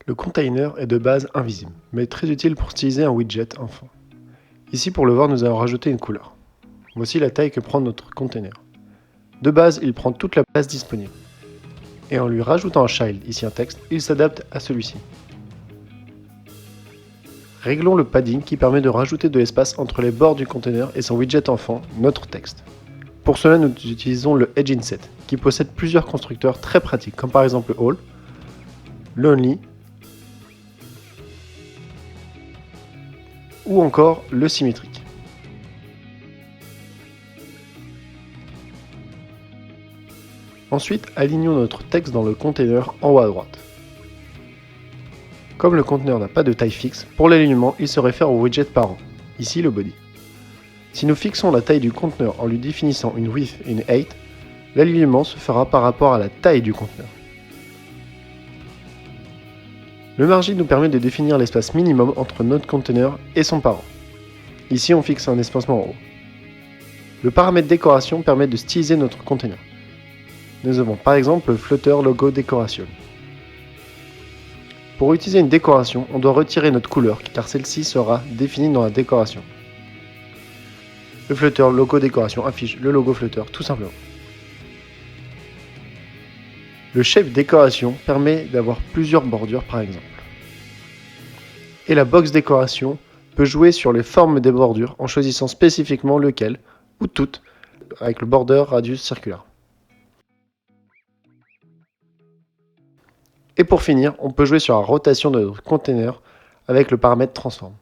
Le container est de base invisible, mais très utile pour styliser un widget enfant. Ici, pour le voir, nous allons rajouter une couleur. Voici la taille que prend notre container. De base, il prend toute la place disponible. Et en lui rajoutant un child, ici un texte, il s'adapte à celui-ci. Réglons le padding qui permet de rajouter de l'espace entre les bords du container et son widget enfant, notre texte. Pour cela, nous utilisons le Edge Inset, qui possède plusieurs constructeurs très pratiques, comme par exemple le All, le Only, ou encore le symétrique. Ensuite, alignons notre texte dans le container en haut à droite. Comme le conteneur n'a pas de taille fixe, pour l'alignement, il se réfère au widget parent, ici le body. Si nous fixons la taille du conteneur en lui définissant une width et une height, l'alignement se fera par rapport à la taille du conteneur. Le margin nous permet de définir l'espace minimum entre notre conteneur et son parent. Ici, on fixe un espacement en haut. Le paramètre décoration permet de styliser notre conteneur. Nous avons par exemple le Flutter Logo Décoration. Pour utiliser une décoration, on doit retirer notre couleur car celle-ci sera définie dans la décoration. Le Flutter Logo Décoration affiche le logo Flutter tout simplement. Le Shape Décoration permet d'avoir plusieurs bordures par exemple. Et la Box Décoration peut jouer sur les formes des bordures en choisissant spécifiquement lequel, ou toutes, avec le border radius circulaire. Et pour finir, on peut jouer sur la rotation de notre container avec le paramètre transform.